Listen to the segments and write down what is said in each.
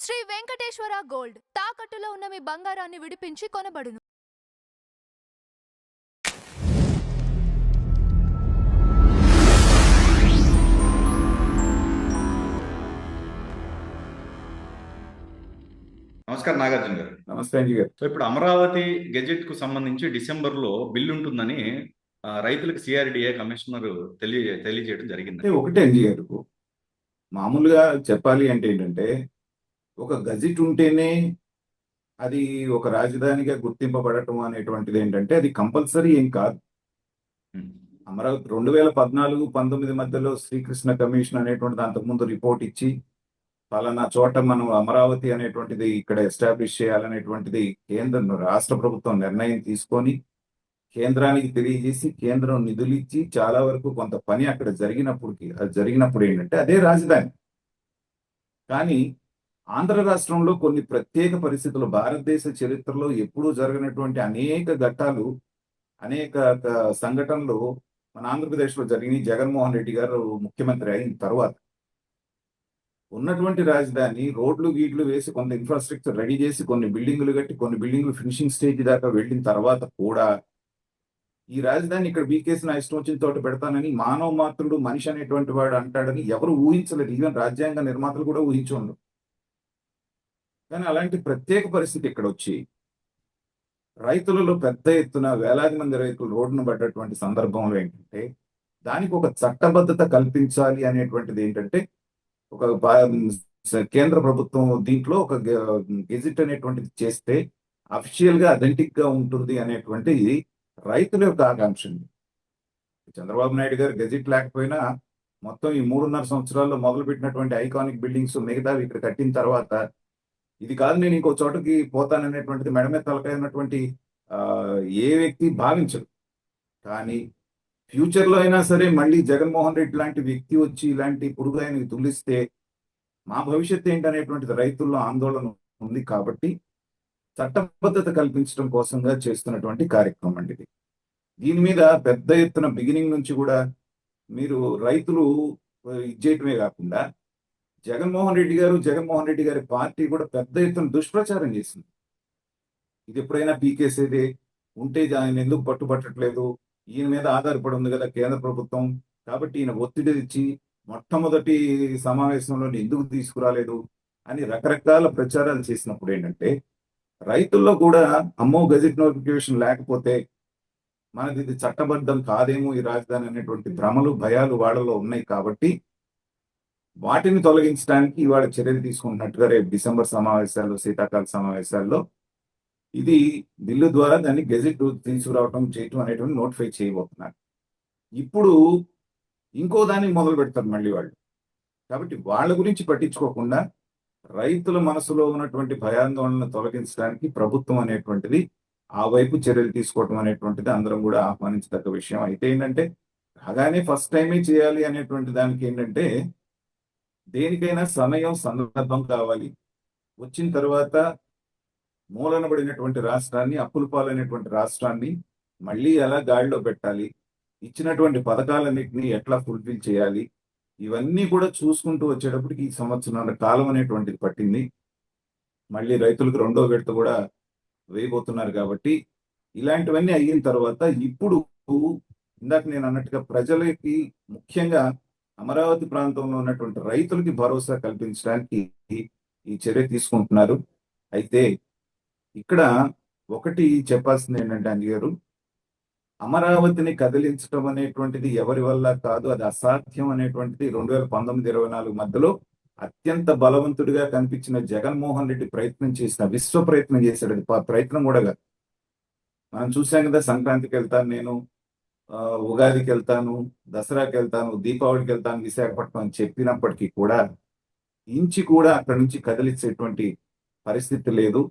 Shri Venkateswara gold తాకట్టులో ఉన్న మీ బంగారాన్ని విడిపించి కొనబడును. నమస్కారం నాగార్జున గారు. నమస్తే అంజీ గారు. సో ఇప్పుడు అమరావతి గెజెట్ కు సంబంధించి డిసెంబర్లో బిల్లు ఉంటుందని రైతులకు సిఆర్డిఏ కమిషనర్ తెలియజేయడం జరిగింది. ఒకటే అంజీ గారు, మామూలుగా చెప్పాలి అంటే ఏంటంటే, ఒక గజెట్ ఉంటేనే అది ఒక రాజధానిగా గుర్తింపబడటం అనేటువంటిది ఏంటంటే అది కంపల్సరీ ఏం కాదు. అమరావతి 2014-19 మధ్యలో శ్రీకృష్ణ కమిషన్ అనేటువంటిది అంతకుముందు రిపోర్ట్ ఇచ్చి పలానా చోట మనం అమరావతి అనేటువంటిది ఇక్కడ ఎస్టాబ్లిష్ చేయాలనేటువంటిది రాష్ట్ర ప్రభుత్వం నిర్ణయం తీసుకొని కేంద్రానికి తెలియజేసి కేంద్రం నిధులు ఇచ్చి చాలా వరకు కొంత పని అక్కడ జరిగినప్పుడు ఏంటంటే అదే రాజధాని. కానీ ఆంధ్ర రాష్ట్రంలో కొన్ని ప్రత్యేక పరిస్థితులు భారతదేశ చరిత్రలో ఎప్పుడూ జరగనటువంటి అనేక ఘట్టాలు, అనేక సంఘటనలు మన ఆంధ్రప్రదేశ్లో జరిగినాయి. జగన్మోహన్ రెడ్డి గారు ముఖ్యమంత్రి అయిన తర్వాత ఉన్నటువంటి రాజధాని రోడ్లు గీడ్లు వేసి కొంత ఇన్ఫ్రాస్ట్రక్చర్ రెడీ చేసి కొన్ని బిల్డింగులు కట్టి కొన్ని బిల్డింగులు ఫినిషింగ్ స్టేజ్ దాకా వెళ్ళిన తర్వాత కూడా ఈ రాజధాని ఇక్కడ బీకేసి నా ఇష్టం వచ్చిన తోట పెడతానని మానవ మాత్రుడు మనిషి అనేటువంటి వాడు అంటాడని ఎవరు ఊహించలేదు. ఈవెన్ రాజ్యాంగ నిర్మాతలు కూడా ఊహించండు. కానీ అలాంటి ప్రత్యేక పరిస్థితి ఇక్కడ వచ్చి రైతులలో పెద్ద ఎత్తున వేలాది మంది రైతులు రోడ్డును పడ్డటువంటి సందర్భంలో ఏంటంటే దానికి ఒక చట్టబద్ధత కల్పించాలి అనేటువంటిది ఏంటంటే ఒక కేంద్ర ప్రభుత్వం దీంట్లో ఒక గెజిట్ అనేటువంటిది చేస్తే అఫీషియల్ గా అథెంటిక్ గా ఉంటుంది అనేటువంటి రైతుల యొక్క ఆకాంక్ష. చంద్రబాబు నాయుడు గారు గెజిట్ లేకపోయినా మొత్తం ఈ 3.5 సంవత్సరాల్లో మొదలుపెట్టినటువంటి ఐకానిక్ బిల్డింగ్స్ మిగతావి ఇక్కడ కట్టిన తర్వాత ఇది కాదు నేను ఇంకో చోటకి పోతాననేటువంటిది మెడమే తలకాయ ఉన్నటువంటి ఏ వ్యక్తి భావించరు. కానీ ఫ్యూచర్లో అయినా సరే మళ్ళీ జగన్మోహన్ రెడ్డి లాంటి వ్యక్తి వచ్చి ఇలాంటి పురుగు ఆయనకి తుల్లిస్తే మా భవిష్యత్తు ఏంటనేటువంటిది రైతుల్లో ఆందోళన ఉంది. కాబట్టి చట్టబద్ధత కల్పించడం కోసంగా చేస్తున్నటువంటి కార్యక్రమం అండి ఇది. దీని మీద పెద్ద ఎత్తున బిగినింగ్ నుంచి కూడా మీరు రైతులు ఇచ్చేయటమే కాకుండా జగన్మోహన్ రెడ్డి గారి పార్టీ కూడా పెద్ద ఎత్తున దుష్ప్రచారం చేసింది. ఇది ఎప్పుడైనా పీకేసేదే ఉంటే ఆయన ఎందుకు పట్టుబట్టట్లేదు, ఈయన మీద ఆధారపడి ఉంది కదా కేంద్ర ప్రభుత్వం, కాబట్టి ఈయన ఒత్తిడి ఇచ్చి మొట్టమొదటి సమావేశంలో ఎందుకు తీసుకురాలేదు అని రకరకాల ప్రచారాలు చేసినప్పుడు ఏంటంటే రైతుల్లో కూడా అమ్మో గెజిట్ నోటిఫికేషన్ లేకపోతే మనది ఇది చట్టబద్ధం కాదేమో ఈ రాజధాని అనేటువంటి భ్రమలు భయాలు వాళ్ళలో ఉన్నాయి. కాబట్టి వాటిని తొలగించడానికి ఇవాళ చర్యలు తీసుకుంటున్నట్టుగా రేపు డిసెంబర్ సమావేశాల్లో శీతాకాల సమావేశాల్లో ఇది బిల్లు ద్వారా దాన్ని గెజిట్ తీసుకురావటం చేయటం అనేటువంటి నోటిఫై చేయబోతున్నారు. ఇప్పుడు ఇంకో దాన్ని మొదలు పెడతారు మళ్ళీ వాళ్ళు. కాబట్టి వాళ్ళ గురించి పట్టించుకోకుండా రైతుల మనసులో ఉన్నటువంటి భయాందోళనను తొలగించడానికి ప్రభుత్వం అనేటువంటిది ఆ వైపు చర్యలు తీసుకోవటం అనేటువంటిది అందరం కూడా ఆహ్వానించదగ్గ విషయం. అయితే ఏంటంటే అలానే ఫస్ట్ టైమే చేయాలి అనేటువంటి దానికి ఏంటంటే దేనికైనా సమయం సందర్భం కావాలి. వచ్చిన తర్వాత మూలనబడినటువంటి రాష్ట్రాన్ని, అప్పుల పాలైనటువంటి రాష్ట్రాన్ని మళ్ళీ ఎలా గాడిలో పెట్టాలి, ఇచ్చినటువంటి పథకాలన్నింటినీ ఎట్లా ఫుల్ఫిల్ చేయాలి, ఇవన్నీ కూడా చూసుకుంటూ వచ్చేటప్పటికి ఈ సంవత్సరాల కాలం అనేటువంటిది పట్టింది. మళ్ళీ రైతులకు రెండో విడత కూడా వేయబోతున్నారు. కాబట్టి ఇలాంటివన్నీ అయిన తర్వాత ఇప్పుడు ఇందాక నేను అన్నట్టుగా ప్రజలకి ముఖ్యంగా అమరావతి ప్రాంతంలో ఉన్నటువంటి రైతులకి భరోసా కల్పించడానికి ఈ చర్య తీసుకుంటున్నారు. అయితే ఇక్కడ ఒకటి చెప్పాల్సింది ఏంటంటే అంజీ గారు, అమరావతిని కదిలించడం అనేటువంటిది ఎవరి వల్ల కాదు, అది అసాధ్యం అనేటువంటిది 2019-24 మధ్యలో అత్యంత బలవంతుడిగా కనిపించిన జగన్మోహన్ రెడ్డి ప్రయత్నం చేసిన విశ్వ ప్రయత్నం చేశాడు. అది ప్రయత్నం కూడా కాదు. మనం చూసాం కదా, సంక్రాంతికి వెళ్తాను నేను, ఉగాదికి వెళ్తాను, దసరాకి వెళ్తాను, దీపావళికి వెళ్తాను విశాఖపట్నం అని చెప్పినప్పటికీ కూడా ఇంచి కూడా అక్కడి నుంచి కదిలించేటువంటి పరిస్థితి లేదు.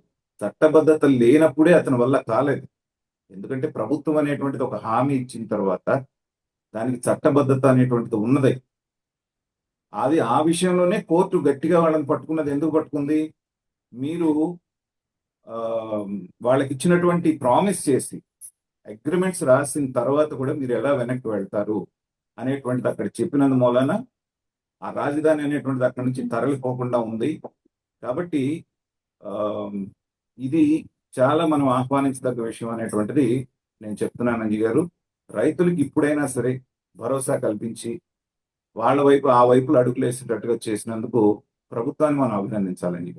చట్టబద్ధత లేనప్పుడే అతని వల్ల కాలేదు. ఎందుకంటే ప్రభుత్వం అనేటువంటిది ఒక హామీ ఇచ్చిన తర్వాత దానికి చట్టబద్ధత అనేటువంటిది ఉన్నది. అది ఆ విషయంలోనే కోర్టు గట్టిగా వాళ్ళని పట్టుకున్నది. ఎందుకు పట్టుకుంది? మీరు వాళ్ళకి ఇచ్చినటువంటి ప్రామిస్ చేసి అగ్రిమెంట్స్ రాసిన తర్వాత కూడా మీరు ఎలా వెనక్కి వెళ్తారు అనేటువంటిది అక్కడ చెప్పినందు మూలన ఆ రాజధాని అనేటువంటిది అక్కడి నుంచి తరలిపోకుండా ఉంది. కాబట్టి ఆ, ఇది చాలా మనం ఆహ్వానించదగ్గ విషయం అనేటువంటిది నేను చెప్తున్నాను అంజీ గారు. రైతులకు ఇప్పుడైనా సరే భరోసా కల్పించి వాళ్ళ వైపు ఆ వైపులో అడుగులేసేటట్టుగా చేసినందుకు ప్రభుత్వాన్ని మనం అభినందించాలండి.